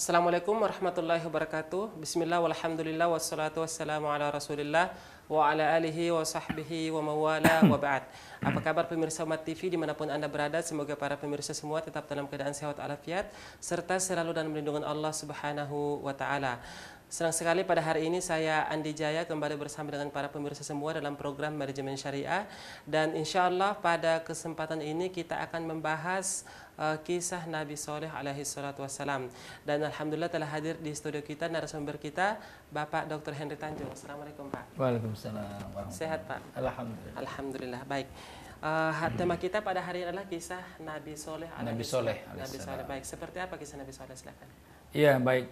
Assalamualaikum warahmatullahi wabarakatuh. Bismillah walhamdulillah wassalatu wassalamu ala rasulillah wa ala alihi wa sahbihi wa mawala wa ba'd. Apa kabar pemirsa Umat TV dimanapun Anda berada? Semoga para pemirsa semua tetap dalam keadaan sehat walafiat serta selalu dalam lindungan Allah Subhanahu wa taala. Senang sekali pada hari ini saya Andi Jaya kembali bersama dengan para pemirsa semua dalam program Manajemen Syariah, dan insya Allah pada kesempatan ini kita akan membahas kisah Nabi Soleh alaihi salatu wassalam. Dan alhamdulillah telah hadir di studio kita narasumber kita Bapak Dr. Henry Tanjung. Assalamualaikum Pak. Waalaikumsalam warahmatullahi. Sehat Pak? Alhamdulillah. Alhamdulillah baik. Tema kita pada hari ini adalah kisah Nabi Soleh Nabi Soleh. Nabi Soleh. Baik, seperti apa kisah Nabi Soleh? Silakan. Iya, baik,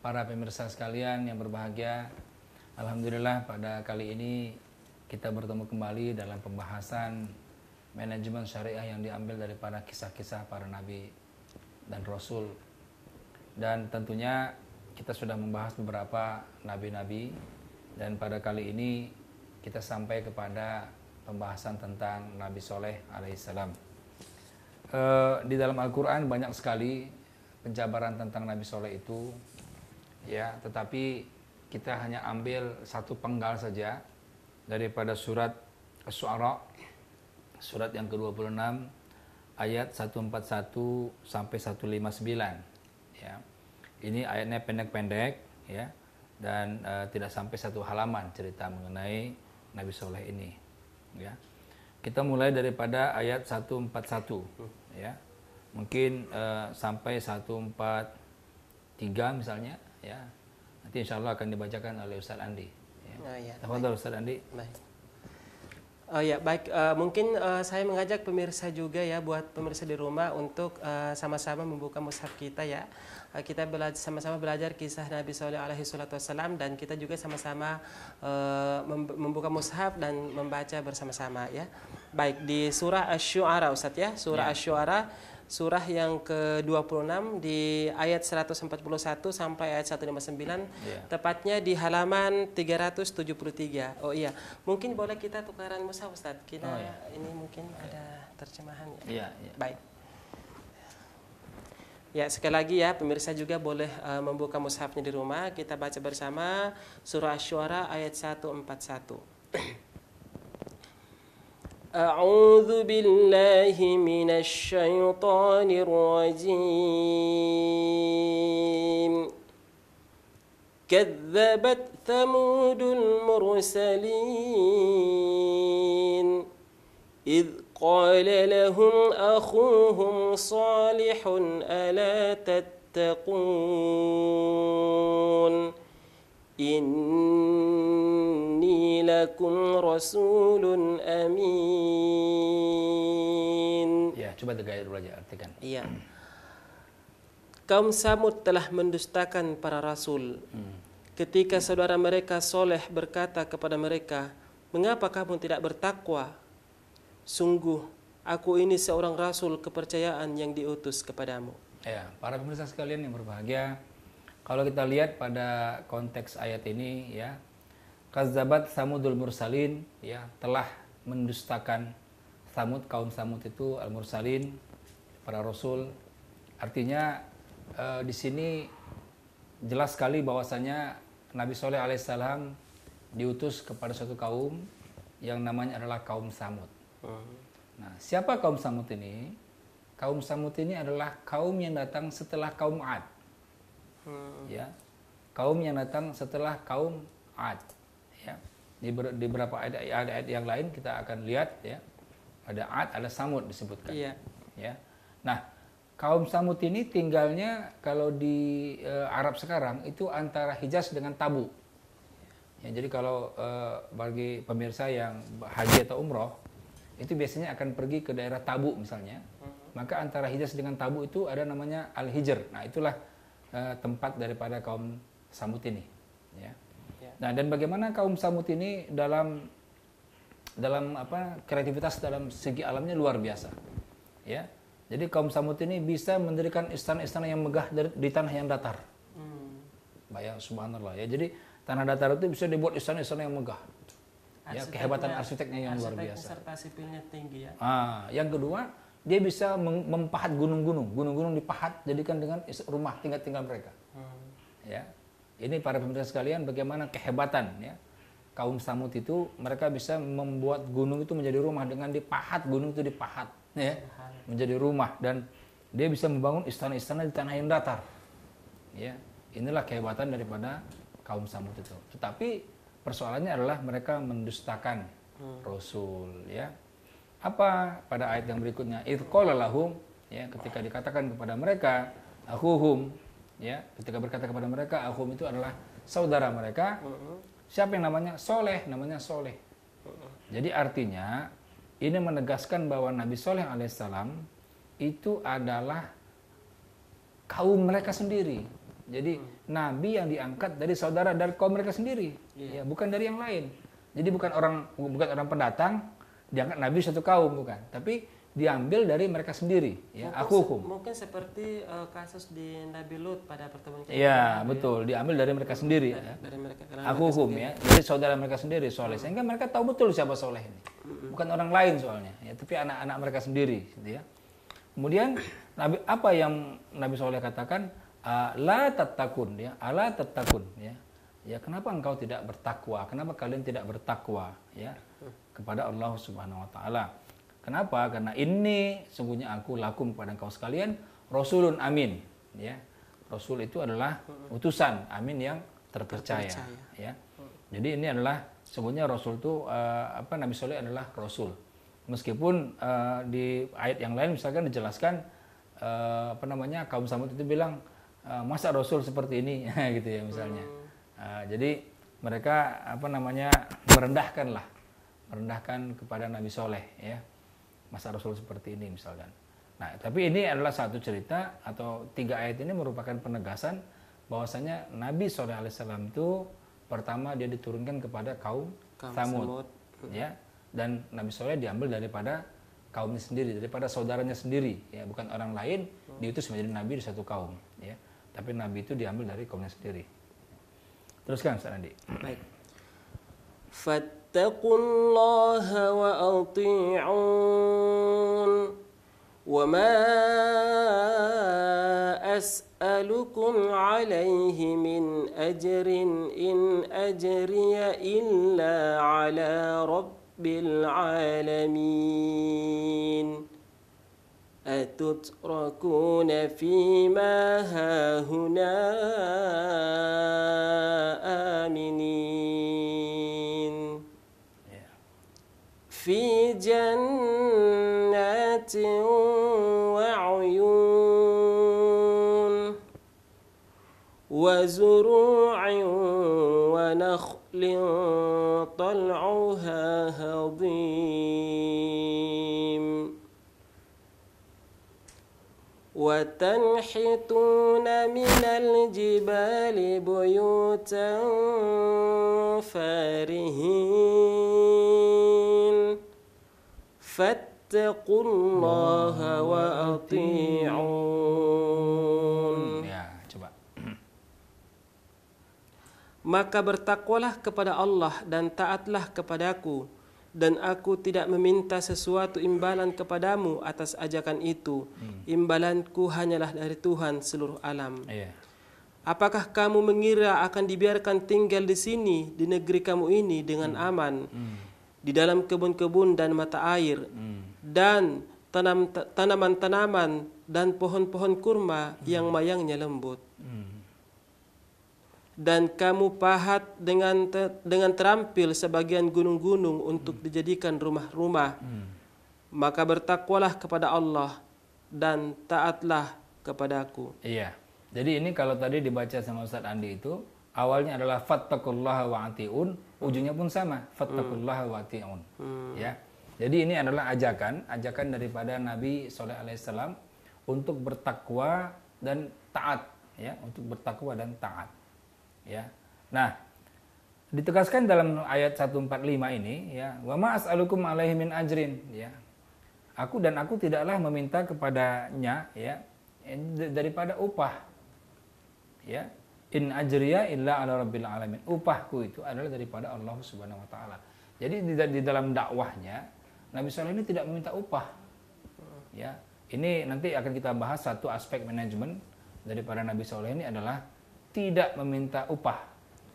para pemirsa sekalian yang berbahagia. Alhamdulillah pada kali ini kita bertemu kembali dalam pembahasan manajemen syariah yang diambil daripada kisah-kisah para nabi dan rasul. Dan tentunya kita sudah membahas beberapa nabi-nabi, dan pada kali ini kita sampai kepada pembahasan tentang Nabi Soleh alaihissalam. Di dalam Al-Quran banyak sekali penjabaran tentang Nabi Soleh itu, ya, tetapi kita hanya ambil satu penggal saja daripada surat Asy-Syu'ara, surat yang ke-26 ayat 141 sampai 159, ya. Ini ayatnya pendek-pendek, ya, dan tidak sampai satu halaman cerita mengenai Nabi Soleh ini, ya. Kita mulai daripada ayat 141, ya. Mungkin sampai 143 misalnya, ya. Nanti insya Allah akan dibacakan oleh Ustaz Andi, ya. Tafadhol Ustaz Andi. Baik. Oh ya, baik. Mungkin saya mengajak pemirsa juga ya, buat pemirsa di rumah untuk sama-sama membuka mushaf kita ya. Kita sama-sama belajar kisah Nabi Soleh alaihi salatu wassalam, dan kita juga sama-sama membuka mushaf dan membaca bersama-sama ya. Baik, di surah Asy-Syu'ara Ustaz ya, surah Asy-Syu'ara surah yang ke-26 di ayat 141 sampai ayat 159, tepatnya di halaman 373. Oh iya, mungkin boleh kita tukaran mushaf Ustaz? Kita ini mungkin ada terjemahan ya. Baik. Ya, sekali lagi ya, pemirsa juga boleh membuka mushafnya di rumah. Kita baca bersama surah Asy-Syu'ara ayat 141. أعوذ بالله من الشيطان الرجيم كذبت ثمود المرسلين إذ قال لهم أخوهم صالح ألا تتقون Inni lakum rasulun amin. Ya, coba tegak dulu aja artikan. Iya. Kaum Samud telah mendustakan para rasul. Ketika saudara mereka Soleh berkata kepada mereka, "Mengapa kamu tidak bertakwa? Sungguh, aku ini seorang rasul kepercayaan yang diutus kepadamu." Ya, para pemirsa sekalian yang berbahagia, kalau kita lihat pada konteks ayat ini, ya, Kazzabat Samudul Mursalin, ya, telah mendustakan Samud, kaum Samud itu al-Mursalin, para rasul. Artinya di sini jelas sekali bahwasanya Nabi Soleh alaihissalam diutus kepada suatu kaum yang namanya adalah kaum Samud. Nah, siapa kaum Samud ini? Kaum Samud ini adalah kaum yang datang setelah kaum Ad. Ya, kaum yang datang setelah kaum Ad, ya. Di beberapa ayat yang lain kita akan lihat, ya, ada Ad, ada Samud disebutkan, ya. Nah, kaum Samud ini tinggalnya kalau di Arab sekarang itu antara Hijaz dengan Tabu, ya. Jadi kalau bagi pemirsa yang haji atau umroh itu biasanya akan pergi ke daerah Tabu misalnya, maka antara Hijaz dengan Tabu itu ada namanya Al-Hijr. Nah, itulah tempat daripada kaum Samud ini, ya. Nah, dan bagaimana kaum Samud ini dalam kreativitas dalam segi alamnya luar biasa, ya. Jadi kaum Samud ini bisa mendirikan istana-istana yang megah di tanah yang datar. Bayang, subhanallah, ya. Jadi tanah datar itu bisa dibuat istana-istana yang megah, ya. Kehebatan arsiteknya yang luar biasa. Serta sipilnya tinggi, ya. Yang kedua, dia bisa mempahat gunung-gunung. Gunung-gunung dipahat jadikan dengan rumah tinggal mereka. Ya. Ini para pemirsa sekalian bagaimana kehebatan ya. Kaum Samud itu mereka bisa membuat gunung itu menjadi rumah dengan dipahat, gunung itu dipahat ya, menjadi rumah, dan dia bisa membangun istana-istana di tanah yang datar. Ya. Inilah kehebatan daripada kaum Samud itu. Tetapi persoalannya adalah mereka mendustakan Rasul ya. Apa pada ayat yang berikutnya? Idz qala lahum, ya, ketika dikatakan kepada mereka akhuhum, ya, ketika berkata kepada mereka akhum itu adalah saudara mereka. Siapa yang namanya Soleh? Namanya Soleh. Jadi artinya ini menegaskan bahwa Nabi Soleh alaihissalam itu adalah kaum mereka sendiri. Jadi Nabi yang diangkat dari saudara dari kaum mereka sendiri, ya, bukan dari yang lain. Jadi bukan orang pendatang diangkat Nabi satu kaum, bukan, tapi diambil dari mereka sendiri, ya. Mungkin seperti kasus di Nabi Lut pada pertemuan kita. Ya, betul, diambil dari mereka sendiri, ya. Dari mereka, ya, dari saudara mereka sendiri, Soleh. Sehingga mereka tahu betul siapa Soleh ini. Bukan orang lain soalnya, ya, tapi anak-anak mereka sendiri, gitu ya. Kemudian apa yang Nabi Soleh katakan? La tattakun, ya, ala tattakun, ya. Ya, kenapa engkau tidak bertakwa? Kenapa kalian tidak bertakwa, ya, kepada Allah Subhanahu wa taala? Kenapa? Karena ini sungguhnya aku lakum kepada engkau sekalian rasulun amin, ya. Rasul itu adalah utusan, amin yang terpercaya. Ya. Jadi ini adalah sungguhnya Rasul itu Nabi Soleh adalah Rasul. Meskipun di ayat yang lain misalkan dijelaskan kaum Samud itu bilang masa Rasul seperti ini gitu ya misalnya. Jadi mereka merendahkan kepada Nabi Soleh, ya. Masa Rasul seperti ini misalkan. Nah, tapi ini adalah satu cerita atau 3 ayat ini merupakan penegasan bahwasanya Nabi Soleh alaihissalam itu pertama dia diturunkan kepada kaum Samud, ya, dan Nabi Soleh diambil daripada kaumnya sendiri, daripada saudaranya sendiri, ya, bukan orang lain diutus menjadi nabi di satu kaum, ya, tapi nabi itu diambil dari kaumnya sendiri. Teruskan Ustaz Andi. Baik. Fattaqullaha wa ati'un wa ma as'alukum alaihi min ajrin in ajriya illa ala rabbil alamin. أتتركون فيما هاهنا آمنين في جنات وعيون وزروع ونخل طلعها هضيم وتنحتون من الجبال بيوتا فارهين فاتقوا الله وأطيعون. Ya, coba. Maka bertakwalah kepada Allah dan taatlah kepadaku, dan aku tidak meminta sesuatu imbalan kepadamu atas ajakan itu. Imbalanku hanyalah dari Tuhan seluruh alam. Apakah kamu mengira akan dibiarkan tinggal di sini, di negeri kamu ini dengan aman, di dalam kebun-kebun dan mata air, dan tanaman-tanaman dan pohon-pohon kurma yang mayangnya lembut? Dan kamu pahat dengan terampil sebagian gunung-gunung untuk dijadikan rumah-rumah. Maka bertakwalah kepada Allah dan taatlah kepadaku. Iya. Jadi ini kalau tadi dibaca sama Ustaz Andi itu awalnya adalah fattaqullaha wa ati'un, ujungnya pun sama, fattaqullaha wa ati'un. Ya. Jadi ini adalah ajakan daripada Nabi Shallallahu alaihi wasallam untuk bertakwa dan taat, ya, untuk bertakwa dan taat. Ya. Nah, ditegaskan dalam ayat 145 ini, ya, wa ma as'alukum alaihi min ajrin, ya. Aku tidaklah meminta kepadanya, ya, daripada upah. Ya. In ajriya illa ala rabbil alamin. Upahku itu adalah daripada Allah Subhanahu wa taala. Jadi di dalam dakwahnya Nabi Sallallahu ini tidak meminta upah. Ya, ini nanti akan kita bahas satu aspek manajemen daripada Nabi Soleh ini adalah tidak meminta upah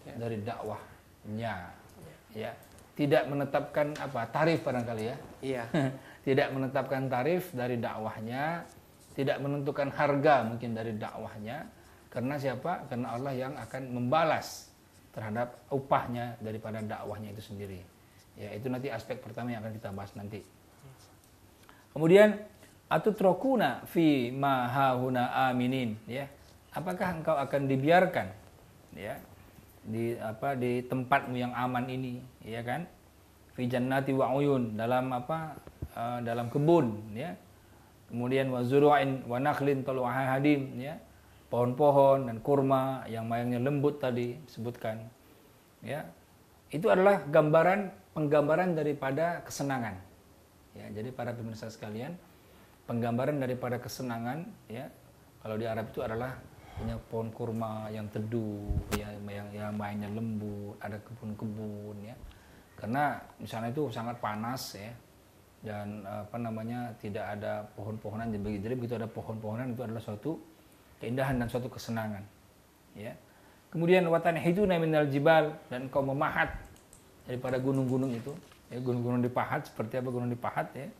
dari dakwahnya, ya, tidak menetapkan tarif barangkali ya, Iya. tidak menetapkan tarif dari dakwahnya, tidak menentukan harga mungkin dari dakwahnya, karena siapa? Karena Allah yang akan membalas terhadap upahnya daripada dakwahnya itu sendiri. Ya, itu nanti aspek pertama yang akan kita bahas nanti. Kemudian atutrokuna fi ma hauna aminin, ya. Apakah engkau akan dibiarkan, ya, di tempatmu yang aman ini, ya kan? Fi jannati wa uyun, dalam dalam kebun, ya. Kemudian wa zuru'in wa nakhlin tal'uha hadim, ya. Pohon-pohon dan kurma yang mayangnya lembut tadi disebutkan, ya. Itu adalah penggambaran daripada kesenangan. Ya, jadi para pemirsa sekalian, penggambaran daripada kesenangan, ya. Kalau di Arab itu adalah punya pohon kurma yang teduh, ya, yang mayangnya lembut, ada kebun-kebun, ya. Karena di sana itu sangat panas, ya. Dan tidak ada pohon-pohonan. Jadi begitu ada pohon-pohonan itu adalah suatu keindahan dan suatu kesenangan, ya. Kemudian watanhituna minal jibal, dan engkau memahat daripada gunung-gunung itu, ya, gunung-gunung dipahat. Seperti apa gunung dipahat, ya?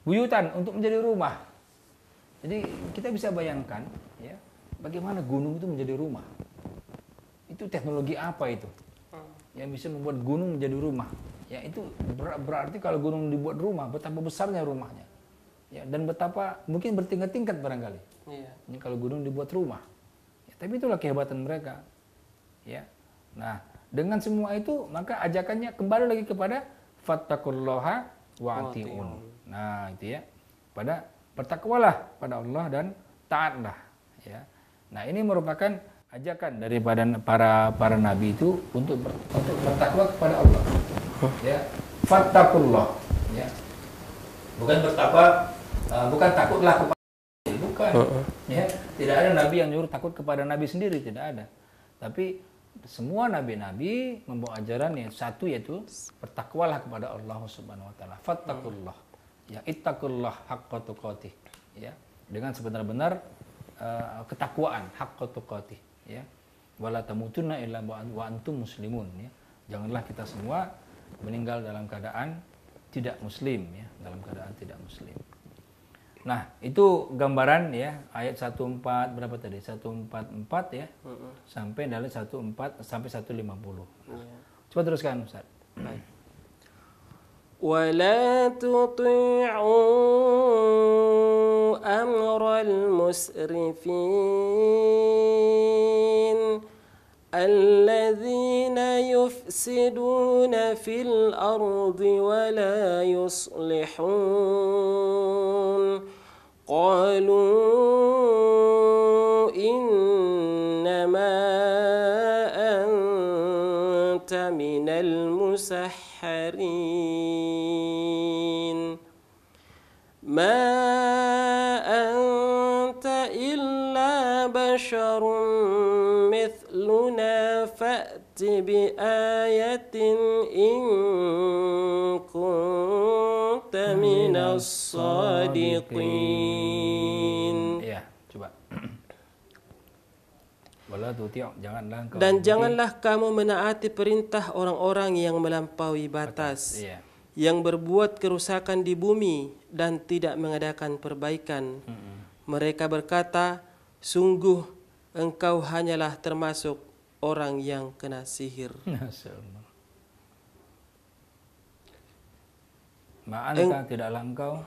Buyutan, untuk menjadi rumah. Jadi kita bisa bayangkan, ya, bagaimana gunung itu menjadi rumah. Itu teknologi apa itu yang bisa membuat gunung menjadi rumah? Ya, itu berarti kalau gunung dibuat rumah, betapa besarnya rumahnya, ya, dan betapa mungkin bertingkat-tingkat barangkali. Iya. Ini kalau gunung dibuat rumah, ya, tapi itulah kehebatan mereka, ya. Nah, dengan semua itu maka ajakannya kembali lagi kepada fattaqullaha wa'ati'un. Nah, itu ya, pada bertakwalah pada Allah dan taatlah, ya. Nah, ini merupakan ajakan daripada para nabi itu untuk bertakwa kepada Allah, ya. Fattaqullah, ya. Bukan bertakwa, bukan takutlah kepada, bukan, ya. Tidak ada nabi yang nyuruh takut kepada nabi sendiri, tidak ada. Tapi semua nabi-nabi membawa ajaran yang satu, yaitu bertakwalah kepada Allah Subhanahu wa taala. Fattaqullah, ya, ittaqullah haqqa tuqatih, ya, dengan sebenar-benar ketakwaan, haqqa tuqatih, ya. Wala tamutunna illa wa antum muslimun, ya. Janganlah kita semua meninggal dalam keadaan tidak muslim, ya, dalam keadaan tidak muslim. Nah, itu gambaran, ya, ayat 14 berapa tadi? 144, ya. Sampai dari 14 sampai 150. Coba teruskan, Ustaz. Baik. ولا تطيعوا أمر المسرفين الذين يفسدون في الأرض ولا يصلحون قالوا إنما أنت من المسحرين ما أنت إلا بشر مثلنا فأت بآية إن كنت من الصادقين. Ya, coba. Dan janganlah kamu menaati perintah orang-orang yang melampaui batas, yang berbuat kerusakan di bumi dan tidak mengadakan perbaikan. Mereka berkata, sungguh engkau hanyalah termasuk orang yang kena sihir. Ma'anta, tidaklah engkau.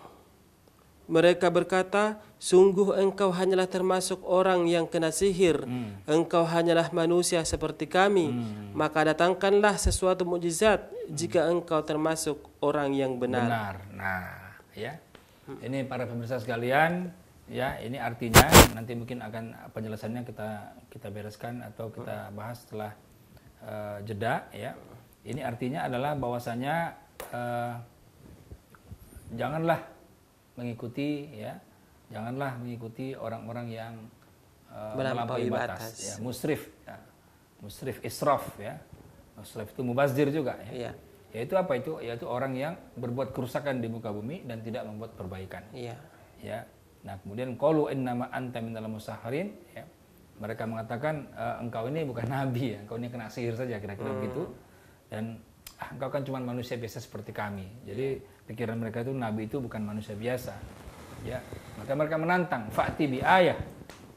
Mereka berkata, sungguh engkau hanyalah termasuk orang yang kena sihir. Engkau hanyalah manusia seperti kami. Maka datangkanlah sesuatu mukjizat jika engkau termasuk orang yang benar. Nah, ya. Ini para pemirsa sekalian, ya, ini artinya nanti mungkin akan penjelasannya kita bereskan atau kita bahas setelah jeda, ya. Ini artinya adalah bahwasanya janganlah mengikuti, ya, janganlah mengikuti orang-orang yang melampaui batas, ya, musrif, ya, musrif, israf, ya, musrif itu mubazir juga, ya. Yaitu apa itu? Yaitu orang yang berbuat kerusakan di muka bumi dan tidak membuat perbaikan. Iya. Ya. Nah, kemudian qalu innama anta minal musahharin, ya. Mereka mengatakan engkau ini bukan nabi ya, engkau ini kena sihir saja, kira-kira begitu. Dan engkau kan cuma manusia biasa seperti kami. Jadi pikiran mereka itu nabi itu bukan manusia biasa. Ya. Maka mereka menantang, fa'ti bi ayah.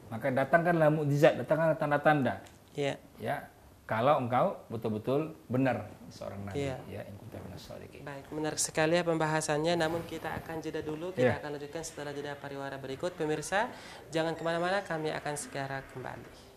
Maka datangkanlah mukjizat, datangkanlah tanda-tanda. Iya. Ya. Kalau engkau betul-betul benar seorang nabi, Iya. ya, in kunta minas shadiqin. Baik, menarik sekali ya pembahasannya. Namun kita akan jeda dulu. Kita akan lanjutkan setelah jeda pariwara berikut. Pemirsa, jangan kemana-mana. Kami akan segera kembali.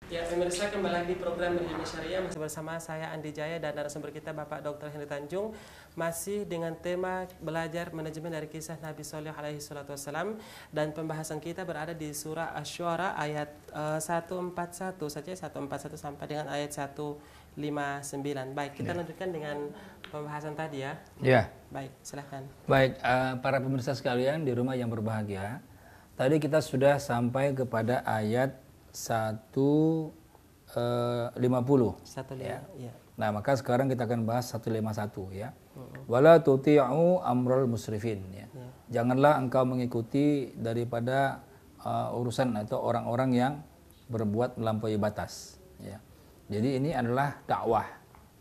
Ya, pemirsa, kembali lagi di program Ilmu Syariah masih bersama saya Andi Jaya dan narasumber kita Bapak Dr. Henry Tanjung, masih dengan tema belajar manajemen dari kisah Nabi Shalih alaihi wasallam, dan pembahasan kita berada di surah Asy-Syu'ara ayat 141 saja, 141 sampai dengan ayat 159. Baik, kita lanjutkan dengan pembahasan tadi ya. Ya. Baik, silahkan. Baik, para pemirsa sekalian di rumah yang berbahagia. Tadi kita sudah sampai kepada ayat 150. 150 Ya. ya. Nah, maka sekarang kita akan bahas 151 ya. Wala tuti'u amral musrifin ya. Janganlah engkau mengikuti daripada urusan atau orang-orang yang berbuat melampaui batas ya. Jadi ini adalah dakwah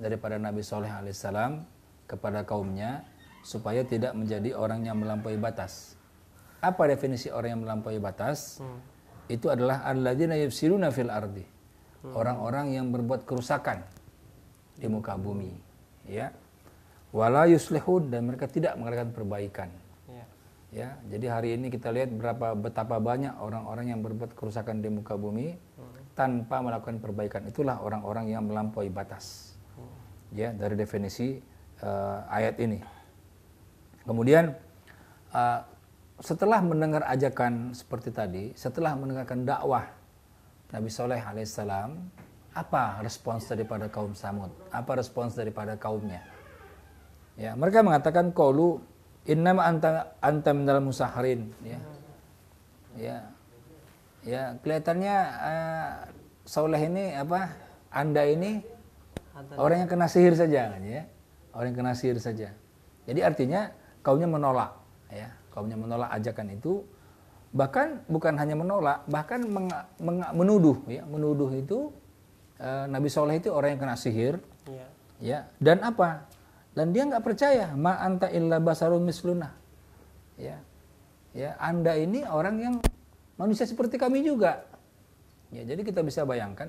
daripada Nabi Shalih alaihissalam kepada kaumnya supaya tidak menjadi orang yang melampaui batas. Apa definisi orang yang melampaui batas? Itu adalah alladzina yufsiduna fil ardi. Orang-orang yang berbuat kerusakan di muka bumi, ya. Wala yuslihun, dan mereka tidak mengadakan perbaikan. Ya, jadi hari ini kita lihat betapa banyak orang-orang yang berbuat kerusakan di muka bumi tanpa melakukan perbaikan. Itulah orang-orang yang melampaui batas. Ya, dari definisi ayat ini. Kemudian setelah mendengar ajakan seperti tadi, setelah mendengarkan dakwah Nabi Shalih alaihissalam, apa respons daripada kaum Samud? Apa respons daripada kaumnya? Ya, mereka mengatakan qaulu innama anta minal musahharin, ya. Ya. Ya, kelihatannya Saleh ini apa? Anda ini orang yang kena sihir saja, ya. Orang yang kena sihir saja. Jadi artinya kaumnya menolak, ya. Kaumnya menolak ajakan itu, bahkan bukan hanya menolak, bahkan menuduh, ya, menuduh itu Nabi Shalih itu orang yang kena sihir, ya, dan apa? Dan dia nggak percaya, ma anta illa basarun misluna, ya, ya, Anda ini orang yang manusia seperti kami juga, ya. Jadi kita bisa bayangkan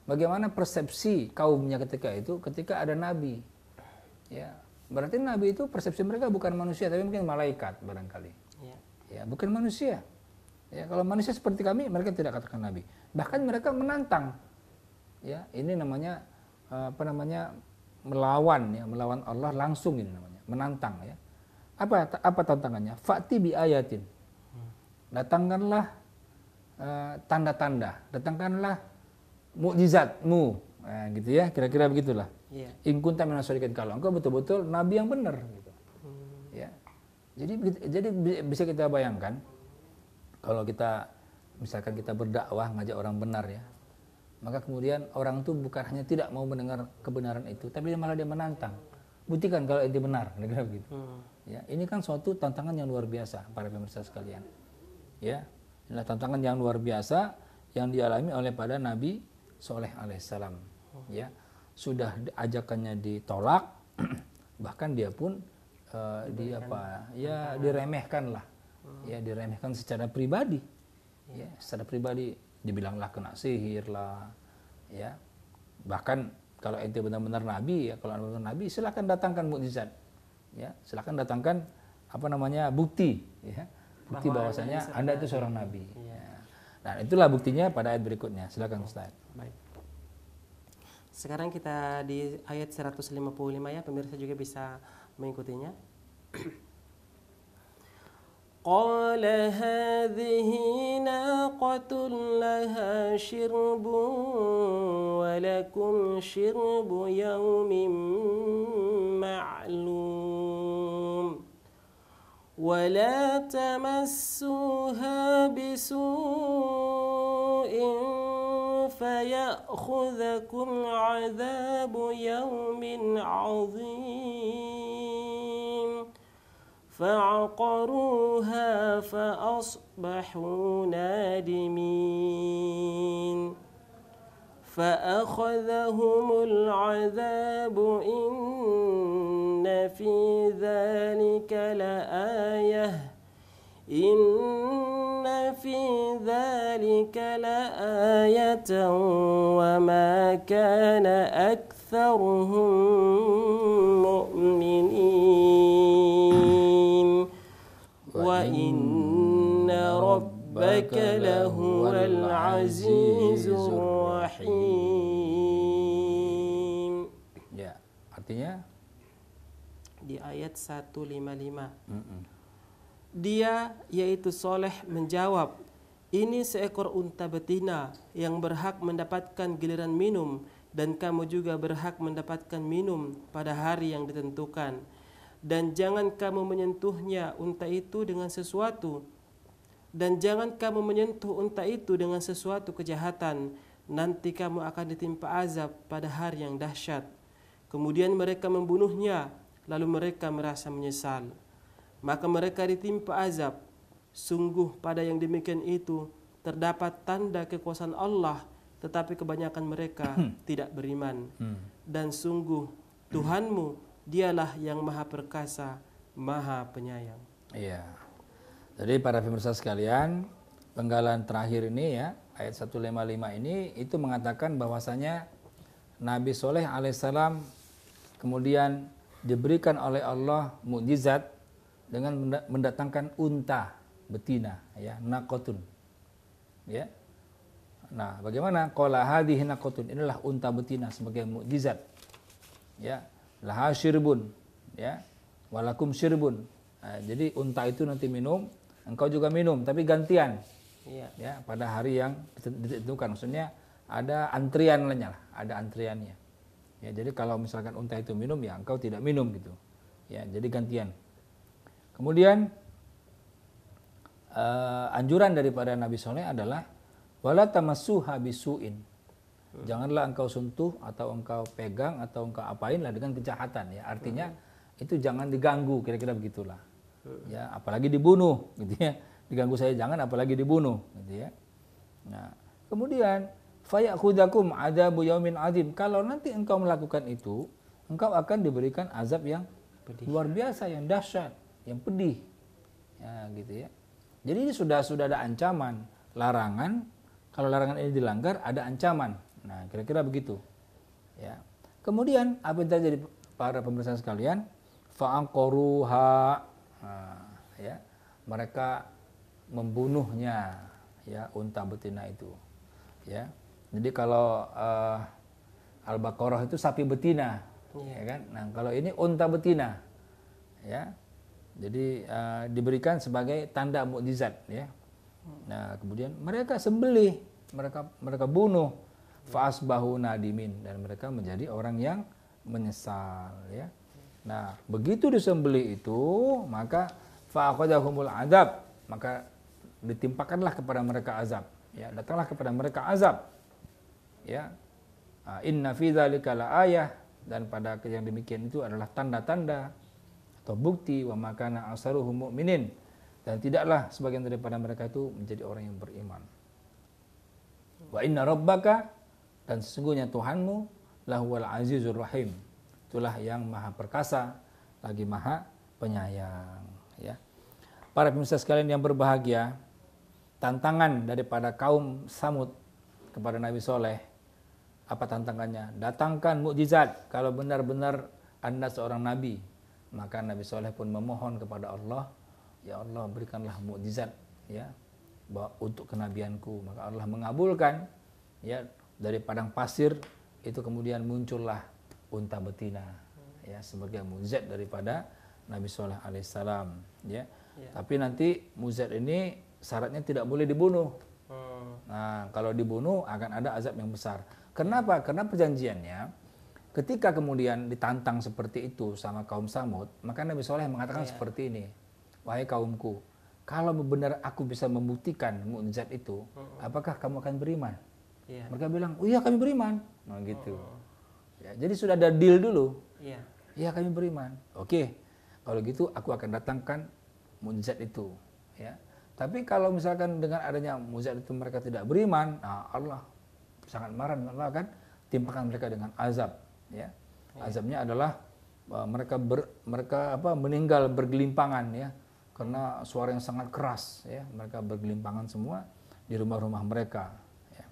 bagaimana persepsi kaumnya ketika itu, ketika ada Nabi, ya. Berarti Nabi itu persepsi mereka bukan manusia, tapi mungkin malaikat barangkali. Ya, bukan manusia. Ya, kalau manusia seperti kami, mereka tidak katakan Nabi. Bahkan mereka menantang. Ya, ini namanya melawan, ya, melawan Allah langsung, ini namanya menantang, ya. Apa tantangannya? Fa'ti bi ayatin. Datangkanlah tanda-tanda, datangkanlah mukjizatmu. Nah, gitu ya, kira-kira begitulah. In kunta minas shadiqin, kalau engkau betul-betul nabi yang benar, gitu. Ya. Jadi bisa kita bayangkan kalau kita misalkan kita berdakwah ngajak orang benar, ya. Maka kemudian orang itu bukan hanya tidak mau mendengar kebenaran itu, tapi malah dia menantang. Buktikan kalau itu benar, kira-kira begitu. Ya, ini kan suatu tantangan yang luar biasa para pemirsa sekalian. Ya, inilah tantangan yang luar biasa yang dialami oleh pada Nabi Shalih alaihissalam. Ya. Sudah ajakannya ditolak, bahkan dia pun diremehkan lah, ya, diremehkan secara pribadi, ya, secara pribadi dibilanglah kena sihir lah, ya. Bahkan kalau ente benar-benar nabi, ya, kalau benar nabi silakan datangkan mukjizat, ya, silakan datangkan bukti, ya, bukti bahwasanya Anda itu seorang nabi. Ya. Nah, itulah buktinya pada ayat berikutnya. Silakan Ustaz. Baik. Sekarang kita di ayat 155, ya, pemirsa juga bisa mengikutinya. قال هذه ناقة لها شرب ولكم شرب يوم معلوم ولا تمسوها بسوء فيأخذكم عذاب يوم عظيم فعقروها فأصبحوا نادمين فأخذهم العذاب إن في ذلك لآية إن في ذلك لآية وما كان أكثرهم مؤمنين وإن ربك لهو العزيز الرحيم. Ya, artinya di ayat 155. Dia yaitu Soleh menjawab, ini seekor unta betina yang berhak mendapatkan giliran minum dan kamu juga berhak mendapatkan minum pada hari yang ditentukan. Dan jangan kamu menyentuhnya unta itu dengan sesuatu. Dan jangan kamu menyentuh unta itu dengan sesuatu kejahatan. Nanti kamu akan ditimpa azab pada hari yang dahsyat. Kemudian mereka membunuhnya, lalu mereka merasa menyesal. Maka mereka ditimpa azab. Sungguh pada yang demikian itu terdapat tanda kekuasaan Allah, tetapi kebanyakan mereka tidak beriman. Dan sungguh Tuhanmu dialah yang maha perkasa, maha penyayang. Iya. Jadi para pemirsa sekalian, penggalan terakhir ini ya, ayat 155 ini itu mengatakan bahwasanya Nabi Soleh alaihissalam kemudian diberikan oleh Allah mukjizat dengan mendatangkan unta betina, ya, naqatun. Ya. Nah, bagaimana? Qala hadhihi naqatun, inilah unta betina sebagai mukjizat. Ya, laha syirbun, ya. Walakum syirbun. Nah, jadi unta itu nanti minum, engkau juga minum, tapi gantian. Iya. Ya, pada hari yang ditentukan. Maksudnya ada antriannya lah, ada antriannya. Ya, jadi kalau misalkan unta itu minum, ya engkau tidak minum gitu. Ya, jadi gantian. Kemudian anjuran daripada Nabi Soleh adalah wala tamassuha bisuin. Janganlah engkau sentuh atau engkau pegang atau engkau apain lah dengan kejahatan, ya. Artinya itu jangan diganggu, kira-kira begitulah. Ya, apalagi dibunuh gitu ya. Diganggu saya jangan, apalagi dibunuh gitu ya. Nah, kemudian fayakhudakum adabu yaumin azim. Kalau nanti engkau melakukan itu, engkau akan diberikan azab yang luar biasa, yang dahsyat, yang pedih. Ya, gitu ya. Jadi ini sudah ada ancaman, larangan. Kalau larangan ini dilanggar, ada ancaman. Nah, kira-kira begitu. Ya. Kemudian apa yang terjadi para pemirsa sekalian? Fa'aqaruha. Nah, ya. Mereka membunuhnya, ya, unta betina itu. Ya. Jadi kalau Al-Baqarah itu sapi betina, ya kan? Nah, kalau ini unta betina. Ya. Jadi diberikan sebagai tanda mukjizat, ya. Nah, kemudian mereka sembelih, mereka bunuh, faasbahu nadimin, dan mereka menjadi orang yang menyesal, ya. Nah, begitu disembelih itu, maka fa'aqadahumul adab, maka ditimpakanlah kepada mereka azab, ya, datanglah kepada mereka azab, ya. Inna fi dzalika laayah, dan pada yang demikian itu adalah tanda-tanda atau bukti, wa makana asaruhum mu'minin, dan tidaklah sebagian daripada mereka itu menjadi orang yang beriman. Wa inna rabbaka, dan sesungguhnya Tuhanmu, lahuwal azizur rahim, itulah yang maha perkasa lagi maha penyayang, ya. Para pemirsa sekalian yang berbahagia, tantangan daripada kaum Samud kepada Nabi Soleh, apa tantangannya? Datangkan mukjizat. Kalau benar-benar Anda seorang nabi, maka Nabi Soleh pun memohon kepada Allah, ya Allah, berikanlah mukjizat, ya, untuk kenabianku. Maka Allah mengabulkan, ya. Dari padang pasir itu kemudian muncullah unta betina, ya, sebagai mukjizat daripada Nabi Soleh alaihissalam, ya. Tapi nanti muzat ini syaratnya tidak boleh dibunuh. Nah, kalau dibunuh akan ada azab yang besar. Kenapa? Karena perjanjiannya ketika kemudian ditantang seperti itu sama kaum Samud, maka Nabi Soleh mengatakan seperti ini, wahai kaumku, kalau benar aku bisa membuktikan mukjizat itu, apakah kamu akan beriman? Mereka bilang, oh iya kami beriman. Nah gitu. Ya, jadi sudah ada deal dulu. Iya kami beriman. Oke, kalau gitu aku akan datangkan mukjizat itu. Ya. Tapi kalau misalkan dengan adanya mukjizat itu mereka tidak beriman, nah Allah sangat marah, Allah akan timpakan mereka dengan azab. Ya. Azabnya adalah mereka meninggal bergelimpangan ya, karena suara yang sangat keras ya, mereka bergelimpangan semua di rumah-rumah mereka. Ya.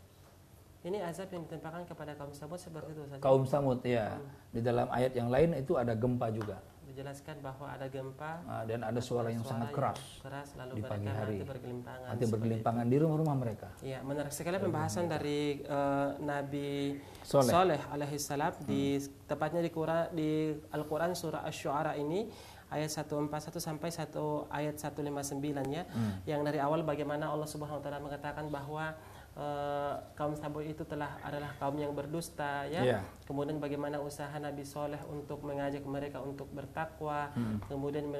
Ini azab yang ditimpakan kepada kaum Samud seperti itu saja. Kaum Samud ya. Di dalam ayat yang lain itu ada gempa juga. Dijelaskan bahwa ada gempa dan ada suara yang sangat keras lalu di pagi hari. Mati bergelimpangan di rumah-rumah mereka. Iya, menarik sekali pembahasan dari Nabi Soleh alaihissalam tepatnya di Al-Quran surah Asy-Syu'ara ini ayat 141 sampai ayat 159 ya. Yang dari awal bagaimana Allah Subhanahu wa taala mengatakan bahwa kaum Samud itu adalah kaum yang berdusta ya. Kemudian bagaimana usaha Nabi Soleh untuk mengajak mereka untuk bertakwa, kemudian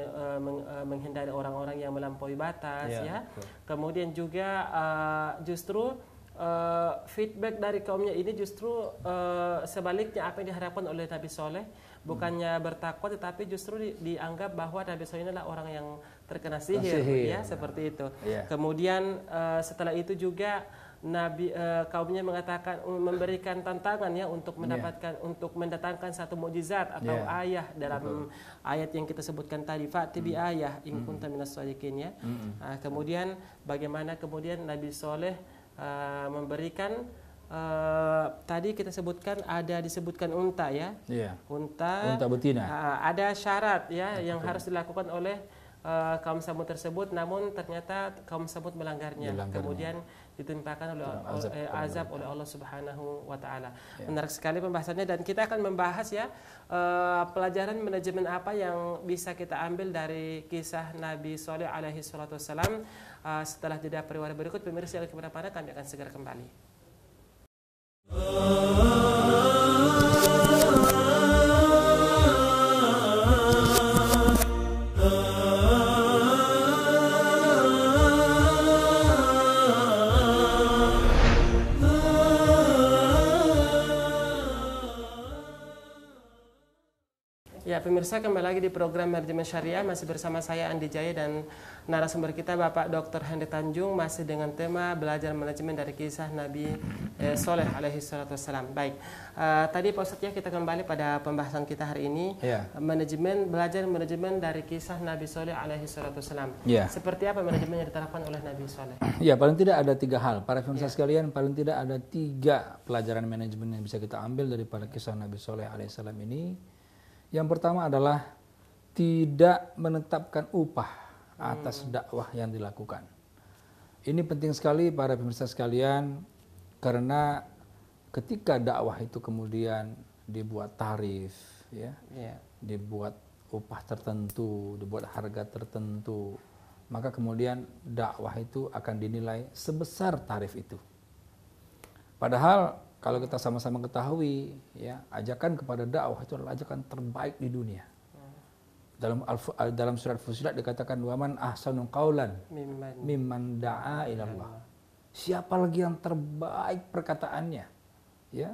menghindari orang-orang yang melampaui batas ya. Kemudian juga justru feedback dari kaumnya ini justru sebaliknya apa yang diharapkan oleh Nabi Soleh, bukannya bertakwa tetapi justru dianggap bahwa Nabi Soleh adalah orang yang terkena sihir ya, seperti itu. Kemudian setelah itu juga kaumnya mengatakan memberikan tantangan ya untuk mendapatkan untuk mendatangkan satu mukjizat atau ayah dalam ayat yang kita sebutkan tadi, fa'ti bi ayah in kunta minas shadiqin ya. Kemudian bagaimana kemudian Nabi Soleh memberikan tadi kita sebutkan disebutkan unta ya. Unta betina. Ada syarat ya yang harus dilakukan oleh kaum Samud tersebut, namun ternyata kaum Samud melanggarnya. Kemudian ditimpakan oleh azab oleh Allah Subhanahu wa taala. Menarik sekali pembahasannya dan kita akan membahas ya pelajaran manajemen apa yang bisa kita ambil dari kisah Nabi Soleh alaihi salatu wassalam setelah jeda periwara berikut. Pemirsa yang kepada pada kami akan segera kembali. Ya pemirsa, kembali lagi di program Manajemen Syariah, masih bersama saya Andi Jaya dan narasumber kita Bapak Dr. Hendy Tanjung, masih dengan tema belajar manajemen dari kisah Nabi Soleh alaihi salatu wassalam. Baik, tadi Pak Ustadz ya kita kembali pada pembahasan kita hari ini, belajar manajemen dari kisah Nabi Soleh alaihi salatu wassalam. Seperti apa manajemen yang diterapkan oleh Nabi Soleh? Ya, paling tidak ada 3 hal. Para pemirsa sekalian, paling tidak ada 3 pelajaran manajemen yang bisa kita ambil daripada kisah Nabi Soleh alaihissalam ini. Yang pertama adalah tidak menetapkan upah atas dakwah yang dilakukan. Ini penting sekali para pemirsa sekalian, karena ketika dakwah itu kemudian dibuat tarif, dibuat upah tertentu, dibuat harga tertentu, maka kemudian dakwah itu akan dinilai sebesar tarif itu. Padahal kalau kita sama-sama ketahui, ya, ajakan kepada dakwah itu adalah ajakan terbaik di dunia. Dalam surat Fussilat dikatakan waman ahsanu qaulan mimman da'a ilallah. Siapa lagi yang terbaik perkataannya, ya,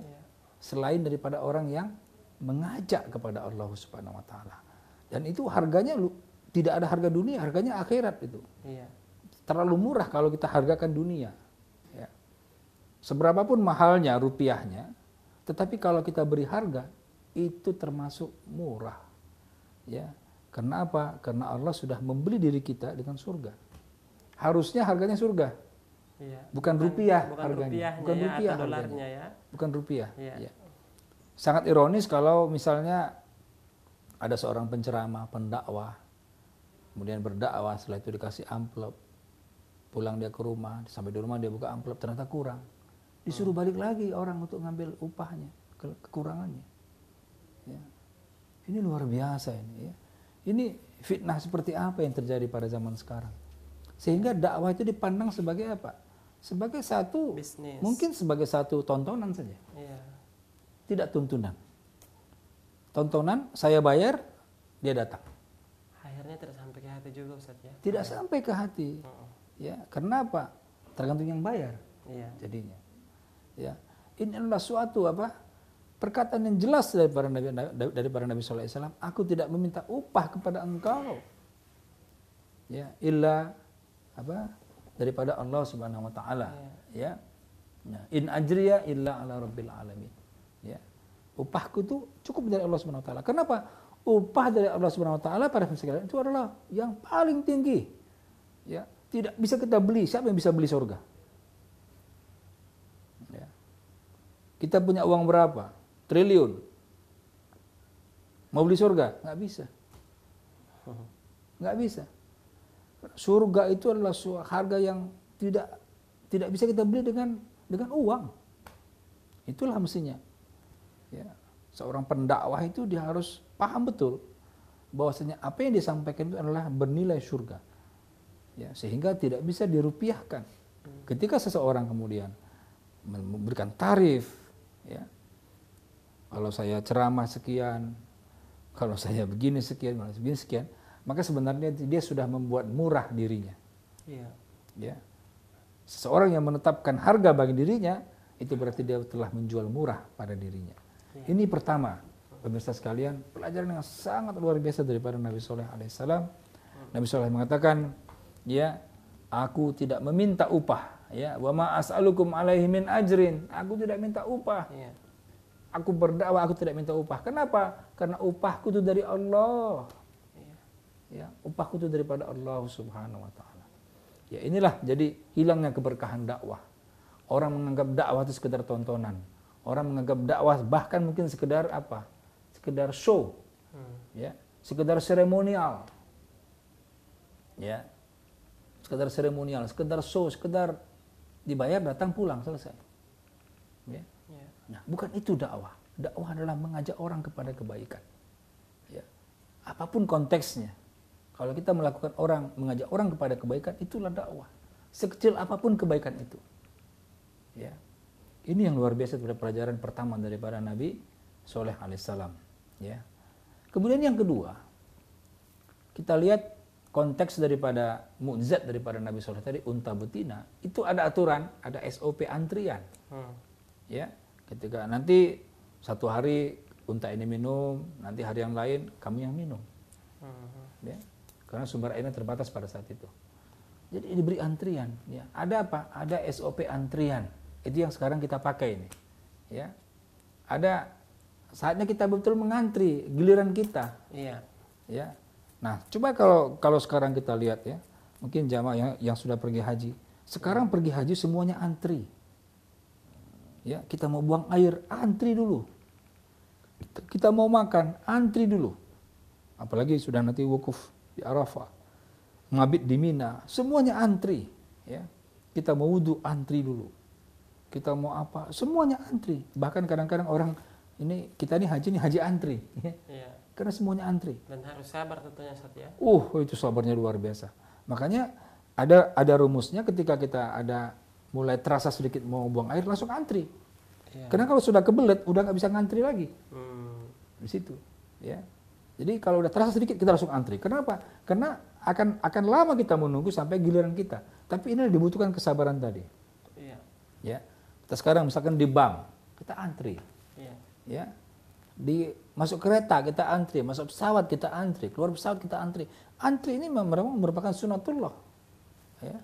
selain daripada orang yang mengajak kepada Allah Subhanahu wa taala. Dan itu harganya tidak ada harga dunia, harganya akhirat itu. Terlalu murah kalau kita hargakan dunia. Seberapapun mahalnya rupiahnya, tetapi kalau kita beri harga, itu termasuk murah. Ya. Karena apa? Karena Allah sudah membeli diri kita dengan surga. Harusnya harganya surga. Bukan rupiah harganya. Bukan rupiah harganya. Bukan rupiah. Ya. Sangat ironis kalau misalnya ada seorang penceramah, pendakwah, kemudian berdakwah, setelah itu dikasih amplop, pulang dia ke rumah, sampai di rumah dia buka amplop, ternyata kurang. Disuruh balik lagi orang untuk ngambil upahnya, kekurangannya. Ya. Ini luar biasa ini. Ya. ini fitnah seperti apa yang terjadi pada zaman sekarang. Sehingga dakwah itu dipandang sebagai apa? Sebagai satu Bisnis. mungkin sebagai satu tontonan saja. Iya. Tidak tuntunan. Tontonan, saya bayar, dia datang. Akhirnya tidak sampai ke hati juga Ustaz ya. Tidak sampai ke hati. Ya, karena apa? Tergantung yang bayar Iya. jadinya. Ya. Ini adalah suatu apa? Perkataan yang jelas daripada Nabi sallallahu alaihi wasallam, aku tidak meminta upah kepada engkau. Ya, illa apa? Daripada Allah Subhanahu wa taala. Ya. Nah, in ajriya illa ala rabbil alamin. Ya. Upahku itu cukup dari Allah Subhanahu wa taala. Kenapa? Upah dari Allah Subhanahu wa taala pada sekalian itu adalah yang paling tinggi. Ya, tidak bisa kita beli. Siapa yang bisa beli surga? Ya. Kita punya uang berapa? Triliun. Mau beli surga? Nggak bisa. Nggak bisa. Surga itu adalah harga yang tidak bisa kita beli dengan uang. Itulah mestinya. Ya, seorang pendakwah itu dia harus paham betul bahwasanya apa yang disampaikan itu adalah bernilai surga. Ya, sehingga tidak bisa dirupiahkan. Ketika seseorang kemudian memberikan tarif, ya, kalau saya ceramah sekian, kalau saya begini sekian, begini sekian, maka sebenarnya dia sudah membuat murah dirinya. Iya. Ya. Seseorang yang menetapkan harga bagi dirinya, itu berarti dia telah menjual murah pada dirinya. Ya. Ini pertama, pemirsa sekalian, pelajaran yang sangat luar biasa daripada Nabi Shallallahu alaihi wasallam. Nabi Shallallahu mengatakan, ya, aku tidak meminta upah, ya, wa ma as'alukum alaihi min ajrin. Aku tidak minta upah. Ya. Aku berdakwah, aku tidak minta upah. Kenapa? Karena upahku itu dari Allah. Ya, upahku itu daripada Allah Subhanahu wa taala. Ya, inilah jadi hilangnya keberkahan dakwah. Orang menganggap dakwah itu sekedar tontonan. Orang menganggap dakwah bahkan mungkin sekedar apa? Sekedar show. Ya, sekedar seremonial. Ya. Sekedar seremonial, sekedar show, sekedar dibayar datang pulang selesai. Ya. Nah, bukan itu dakwah. Dakwah adalah mengajak orang kepada kebaikan. Ya. Apapun konteksnya. Kalau kita mengajak orang kepada kebaikan, itulah dakwah. Sekecil apapun kebaikan itu. Ya. Ini yang luar biasa pada pelajaran pertama daripada Nabi Shallallahu alaihi wasallam. Ya. Kemudian yang kedua, kita lihat konteks daripada mukjizat daripada Nabi Shallallahu tadi, unta betina, itu ada aturan, ada SOP antrian. Ya. Ketika nanti satu hari unta ini minum, nanti hari yang lain kamu yang minum. Ya. Karena sumber airnya terbatas pada saat itu. Jadi diberi antrian. Ya. Ada apa? Ada SOP antrian. Itu yang sekarang kita pakai ini. Ya. Ada saatnya kita betul mengantri giliran kita. Iya. Ya. Nah, coba kalau sekarang kita lihat ya, mungkin jamaah yang sudah pergi haji. Sekarang pergi haji semuanya antri. Ya, kita mau buang air, antri dulu. Kita mau makan, antri dulu. Apalagi sudah nanti wukuf di Arafah, mabit di Mina, semuanya antri. Ya. Kita mau wudu, antri dulu. Kita mau apa, semuanya antri. Bahkan kadang-kadang orang kita ini haji antri. Ya. Iya. Karena semuanya antri. Dan harus sabar tentunya Ustaz ya. Itu sabarnya luar biasa. Makanya ada rumusnya ketika kita ada mulai terasa sedikit mau buang air, langsung antri. Iya. Karena kalau sudah kebelet, udah nggak bisa ngantri lagi. Di situ. Ya. Jadi kalau udah terasa sedikit kita langsung antri. Kenapa? Karena akan lama kita menunggu sampai giliran kita. Tapi ini dibutuhkan kesabaran tadi. Iya. Ya. Kita sekarang misalkan di bank, kita antri. Iya. Ya. Masuk kereta kita antri, masuk pesawat kita antri, keluar pesawat kita antri. Antri ini memang merupakan sunatullah. Ya.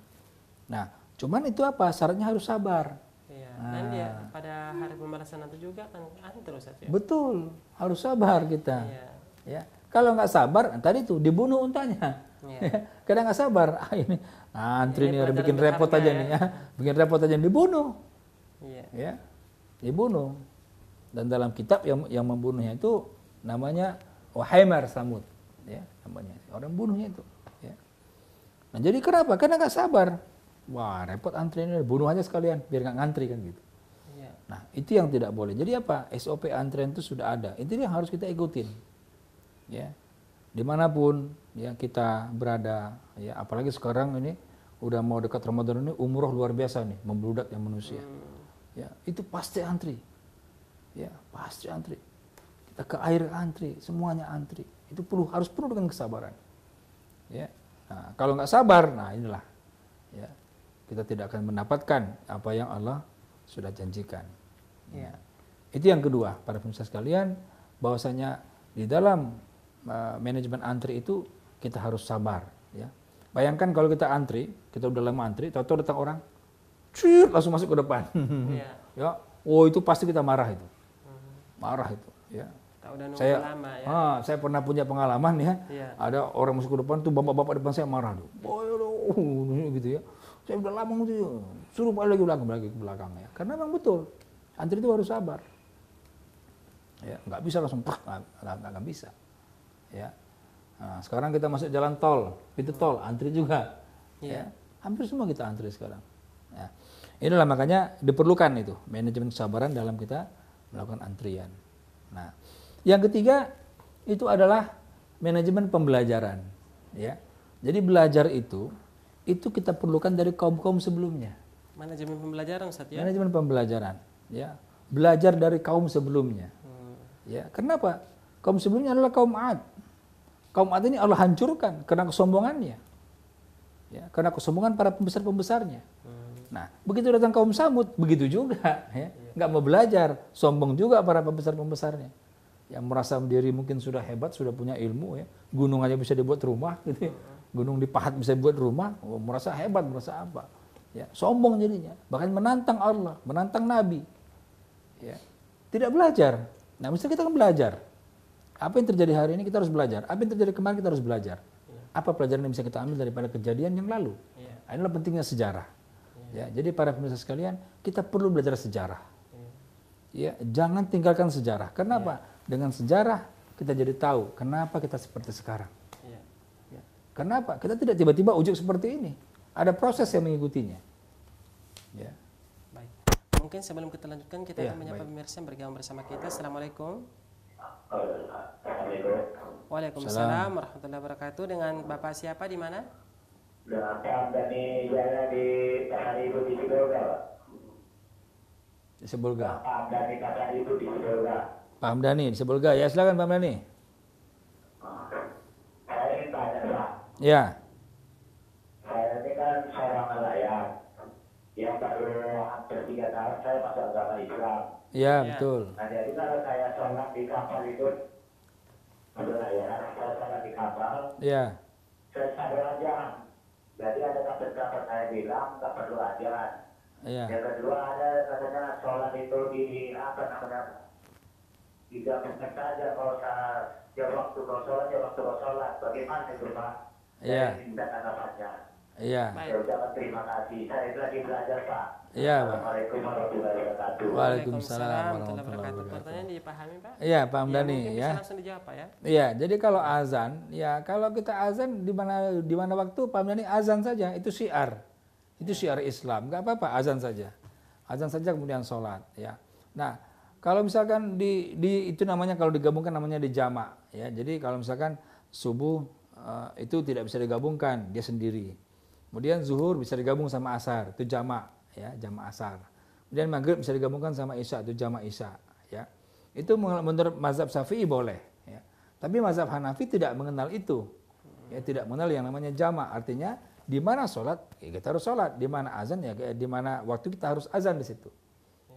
Nah, cuman itu apa? Syaratnya harus sabar. Iya. Dan dia pada hari pembalasan nanti juga kan antri Ustaz ya. Betul, harus sabar kita. Iya. Ya, kalau nggak sabar, tadi tuh dibunuh untanya. Ya. Kadang nggak sabar, ini antri nih bikin repot aja nih, ya. Bikin repot aja dibunuh. Iya. Ya, dibunuh. Dan dalam kitab yang membunuhnya itu namanya Wahaimar Samud, ya namanya orang bunuhnya itu. Ya. Nah jadi kenapa? Karena nggak sabar. Wah repot antri ini, bunuh aja sekalian biar nggak ngantri kan gitu. Iya. Nah itu yang tidak boleh. Jadi apa? SOP antrian itu sudah ada. Itu yang harus kita ikutin. Ya. dimanapun ya kita berada, ya apalagi sekarang ini udah mau dekat Ramadan ini, umroh luar biasa nih, membludak yang manusia. Ya, itu pasti antri. Ya, pasti antri. Kita ke air antri, semuanya antri. Itu harus penuh dengan kesabaran. Ya. Nah, kalau nggak sabar, nah inilah ya, kita tidak akan mendapatkan apa yang Allah sudah janjikan. Ya. Itu yang kedua, para pemirsa sekalian, bahwasanya di dalam manajemen antri itu kita harus sabar. Ya. Bayangkan kalau kita antri, kita udah lama antri, tahu-tahu datang orang, langsung masuk ke depan. Ya, oh itu pasti kita marah itu, marah itu. Ya. Saya pernah punya pengalaman ya, ada orang masuk ke depan tuh, bapak-bapak depan saya marah tuh, gitu ya. Saya udah lama gitu, suruh balik lagi ke belakang ya. Karena memang betul, antri itu harus sabar. Ya, nggak bisa langsung, nggak bisa. Ya. Nah, sekarang kita masuk jalan tol, pintu tol, antri juga. Ya. Hampir semua kita antri sekarang. Ya. Inilah makanya diperlukan itu manajemen kesabaran dalam kita melakukan antrian. Nah, yang ketiga itu adalah manajemen pembelajaran. Ya. Jadi belajar itu kita perlukan dari kaum-kaum sebelumnya. Manajemen pembelajaran, Ustaz, ya? Manajemen pembelajaran. Ya. Belajar dari kaum sebelumnya. Ya. Kenapa? Kaum sebelumnya adalah kaum Ad. Kaum Ad ini Allah hancurkan karena kesombongannya. Ya, karena kesombongan para pembesar-pembesarnya. Nah, begitu datang kaum Samud, begitu juga. Ya. Nggak mau belajar, sombong juga para pembesar-pembesarnya. Yang merasa diri mungkin sudah hebat, sudah punya ilmu. Ya. Gunung aja bisa dibuat rumah. Gitu ya. Gunung dipahat bisa dibuat rumah, merasa hebat, merasa apa. Ya, sombong jadinya. Bahkan menantang Allah, menantang Nabi. Ya. Tidak belajar. Nah, mesti kita kan belajar. Apa yang terjadi hari ini kita harus belajar. Apa yang terjadi kemarin kita harus belajar. Apa pelajaran yang bisa kita ambil daripada kejadian yang lalu. Inilah pentingnya sejarah. Ya, jadi para pemirsa sekalian, kita perlu belajar sejarah. Ya, jangan tinggalkan sejarah. Kenapa? Dengan sejarah kita jadi tahu kenapa kita seperti sekarang. Ya. Kenapa? Kita tidak tiba-tiba ujuk seperti ini. Ada proses yang mengikutinya. Ya. Baik. Mungkin sebelum kita lanjutkan, kita akan menyapa pemirsa yang bergabung bersama kita. Assalamualaikum. Waalaikumsalam warahmatullahi wabarakatuh. Dengan Bapak siapa di mana? Pak Hamdani, saya di Pasar Ibu di Sibolga, Pak. Di Sibolga. Pak Hamdani, Pasar Ibu di Sibolga. Pak Hamdani di Sibolga. Ya, silakan Pak Hamdani. Saya ingin tanya, Pak. Ya. Saya ini kan seorang nelayan yang baru hampir 3 tahun saya masuk agama Islam. Ya, betul. Nah, jadi kalau saya sholat di kapal itu, saya sholat di kapal, Ya. saya sadar aja. Jadi ada kabar-kabar saya bilang tak perlu ajaran. Ya. Yang kedua ada katanya sholat itu di digabungkan saja kalau ya waktu kau sholat, bagaimana itu Pak? Iya. Saya minta tanggapannya. Iya. Ya ucapkan terima kasih. Saya lagi belajar Pak. Iya, Pak. Assalamualaikum warahmatullahi wabarakatuh. Waalaikumsalam warahmatullahi wabarakatuh. Pertanyaan dipahami, Pak? Iya, Pak Hamdani mungkin ya. bisa langsung dijawab, Pak ya. Iya, jadi kalau azan, ya kalau kita azan di mana waktu Pak Hamdani azan saja, itu syiar. Itu syiar Islam, nggak apa-apa azan saja. Azan saja kemudian sholat ya. Nah, kalau misalkan di itu namanya kalau digabungkan namanya di jamak ya. Jadi kalau misalkan subuh itu tidak bisa digabungkan, dia sendiri. Kemudian zuhur bisa digabung sama asar, itu jamak ya, jamak asar. Kemudian maghrib bisa digabungkan sama isya, itu jamak isya ya. Itu menurut mazhab Syafi'i boleh ya. Tapi mazhab Hanafi tidak mengenal itu. Ya, tidak mengenal yang namanya jamak. Artinya di mana sholat, ya kita harus sholat. Di mana azan, ya di mana waktu kita harus azan di situ.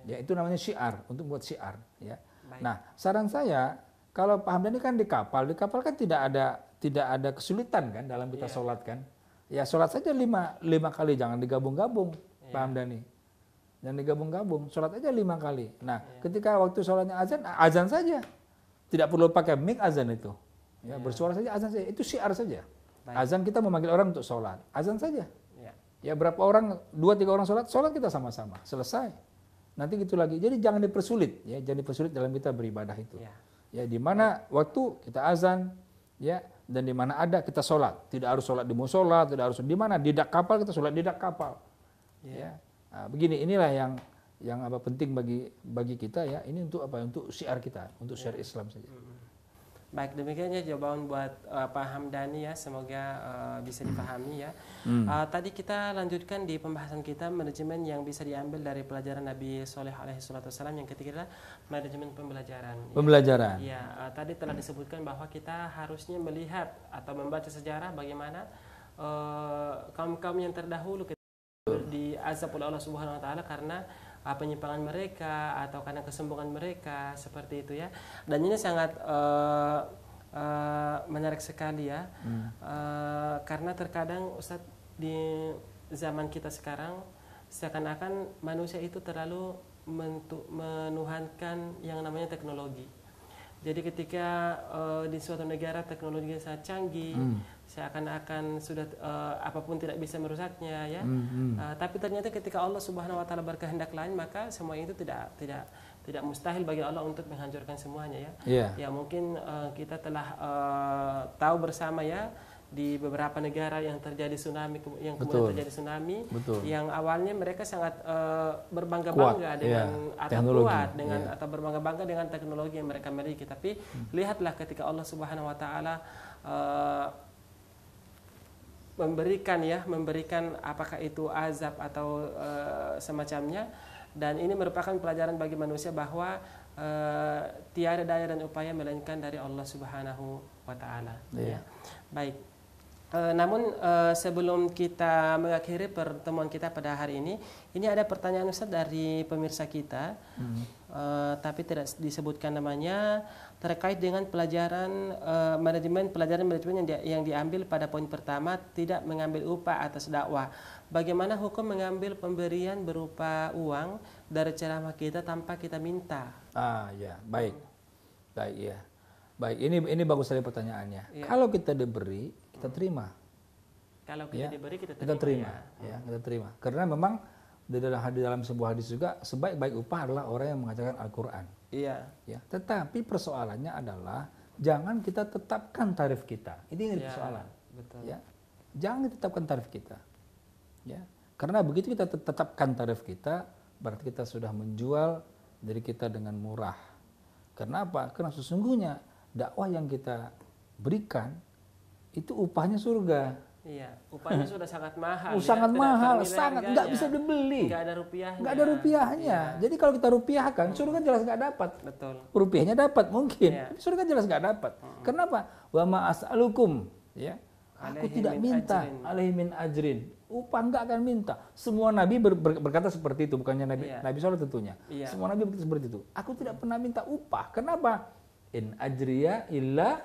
Ya, itu namanya syiar, untuk buat syiar ya. Nah, saran saya kalau Pak Hamdani kan di kapal kan tidak ada kesulitan kan dalam kita sholat kan. Ya sholat saja lima kali, jangan digabung-gabung Pak Hamdani. Jangan digabung-gabung, sholat aja 5 kali. Nah, ketika waktu sholatnya azan saja. Tidak perlu pakai mic azan itu. Ya, bersuara saja azan saja, itu syiar saja. Azan kita memanggil orang untuk sholat, azan saja. Ya berapa orang, 2-3 orang sholat kita sama-sama, selesai. Nanti gitu lagi. Jadi jangan dipersulit, ya jangan dipersulit dalam kita beribadah itu. Ya di mana waktu kita azan, ya dan di mana ada kita sholat. Tidak harus sholat di musola, tidak harus di mana di dak kapal kita sholat di dak kapal. Ya, nah, begini inilah yang penting bagi kita ya. Ini untuk apa? Untuk syiar kita, untuk syiar Islam saja. Baik, demikiannya jawaban buat Pak Hamdani ya, semoga bisa dipahami ya. Tadi kita lanjutkan di pembahasan kita manajemen yang bisa diambil dari pelajaran Nabi Soleh alaihi salatu wasallam. Yang ketiga adalah manajemen pembelajaran. Pembelajaran. Ya, tadi telah disebutkan bahwa kita harusnya melihat atau membaca sejarah bagaimana kaum-kaum yang terdahulu diazab oleh Allah Subhanahu wa taala karena penyimpangan mereka atau karena kesombongan mereka seperti itu ya. Dan ini sangat menarik sekali ya. Karena terkadang Ustadz di zaman kita sekarang seakan-akan manusia itu terlalu menuhankan yang namanya teknologi. Jadi ketika di suatu negara teknologi sangat canggih, seakan-akan sudah apapun tidak bisa merusaknya ya. Tapi ternyata ketika Allah Subhanahu wa taala berkehendak lain, maka semua itu tidak mustahil bagi Allah untuk menghancurkan semuanya ya. Ya mungkin kita telah tahu bersama ya di beberapa negara yang terjadi tsunami, yang kemudian terjadi tsunami, yang awalnya mereka sangat berbangga-bangga dengan atau kuat dengan atau berbangga-bangga dengan teknologi yang mereka miliki. Tapi lihatlah ketika Allah Subhanahu wa taala memberikan apakah itu azab atau semacamnya, dan ini merupakan pelajaran bagi manusia bahwa tiada daya dan upaya melainkan dari Allah Subhanahu wa taala. Ya. Baik. Namun sebelum kita mengakhiri pertemuan kita pada hari ini ada pertanyaan Ustaz dari pemirsa kita, tapi tidak disebutkan namanya, terkait dengan pelajaran manajemen yang diambil pada poin pertama, tidak mengambil upah atas dakwah. Bagaimana hukum mengambil pemberian berupa uang dari ceramah kita tanpa kita minta? Ya, baik, ya. Baik, ini bagus sekali pertanyaannya. Kalau kita diberi, kita terima. Kalau kita diberi, kita terima. Ya, kita terima. Karena memang di dalam sebuah hadis juga sebaik-baik upah adalah orang yang mengajarkan Al-Quran. Iya. Ya, tetapi persoalannya adalah jangan kita tetapkan tarif kita. Ini persoalan. Betul. Ya, jangan ditetapkan tarif kita. Ya, karena begitu kita tetapkan tarif kita, berarti kita sudah menjual diri kita dengan murah. Kenapa? Karena sesungguhnya dakwah yang kita berikan itu upahnya surga. Iya, upahnya sudah sangat mahal. Sangat mahal, sangat nggak bisa dibeli. Nggak ada rupiahnya. Nggak ada rupiahnya. Jadi kalau kita rupiahkan, surga jelas nggak dapat. Betul. Rupiahnya dapat mungkin, surga jelas nggak dapat. Kenapa? Wa ma as'alukum, ya. Aku tidak minta alaihi min ajrin. Upah nggak akan minta. Semua nabi berkata seperti itu, bukannya Nabi Soleh tentunya. Semua nabi berkata seperti itu. Aku tidak pernah minta upah. Kenapa? In ajriya illa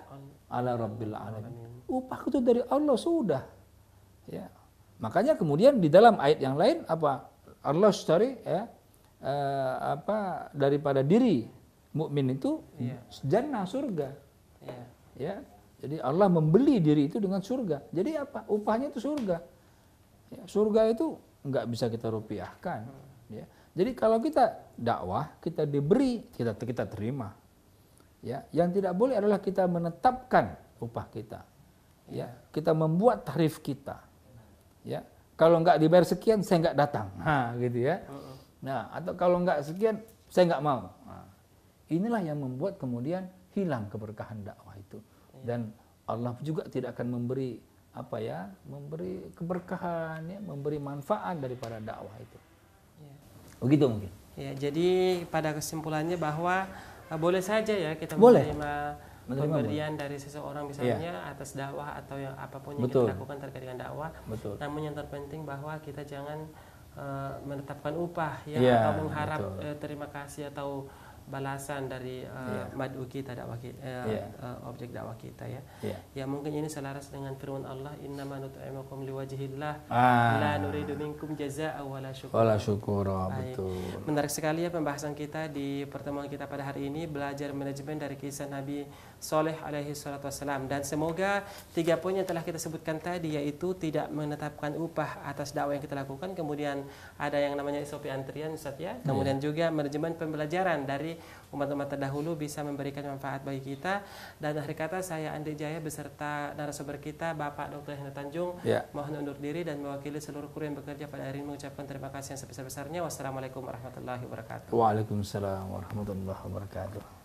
ala rabbil alamin. Upahku itu dari Allah sudah. Ya. Makanya kemudian di dalam ayat yang lain apa? Allah cari ya daripada diri mukmin itu jannah, surga. Ya. Jadi Allah membeli diri itu dengan surga. Jadi apa? Upahnya itu surga. Ya, surga itu nggak bisa kita rupiahkan. Ya. Jadi kalau kita dakwah, kita diberi, kita terima. Ya, yang tidak boleh adalah kita menetapkan upah kita. Ya, kita membuat tarif kita. Ya, kalau nggak dibayar sekian, saya nggak datang. Gitu ya. Nah, atau kalau nggak sekian, saya nggak mau. Inilah yang membuat kemudian hilang keberkahan dakwah itu. Dan Allah juga tidak akan memberi memberi keberkahan, ya, memberi manfaat daripada dakwah itu. Begitu mungkin. Ya, jadi pada kesimpulannya bahwa boleh saja ya kita menerima pemberian dari seseorang misalnya atas dakwah atau yang apapun yang kita lakukan terkait dengan dakwah. Namun yang terpenting bahwa kita jangan menetapkan upah atau mengharap terima kasih atau balasan dari mad'u kita, dakwah kita, objek dakwah kita ya. Ya mungkin ini selaras dengan firman Allah, innama nut'imukum liwajhillah la nuridu minkum jazaa'an wala syukura. Betul. Menarik sekali ya pembahasan kita di pertemuan kita pada hari ini, belajar manajemen dari kisah Nabi Soleh alaihi salatu wassalam, dan semoga 3 poin yang telah kita sebutkan tadi, yaitu tidak menetapkan upah atas dakwah yang kita lakukan, kemudian ada yang namanya SOP antrian Ustaz ya, kemudian juga manajemen pembelajaran dari umat-umat terdahulu bisa memberikan manfaat bagi kita. Dan akhir kata saya Andi Jaya beserta narasumber kita Bapak Dr. Hendra Tanjung mohon undur diri dan mewakili seluruh kru yang bekerja pada hari ini mengucapkan terima kasih yang sebesar-besarnya. Wassalamualaikum warahmatullahi wabarakatuh. Waalaikumsalam warahmatullahi wabarakatuh.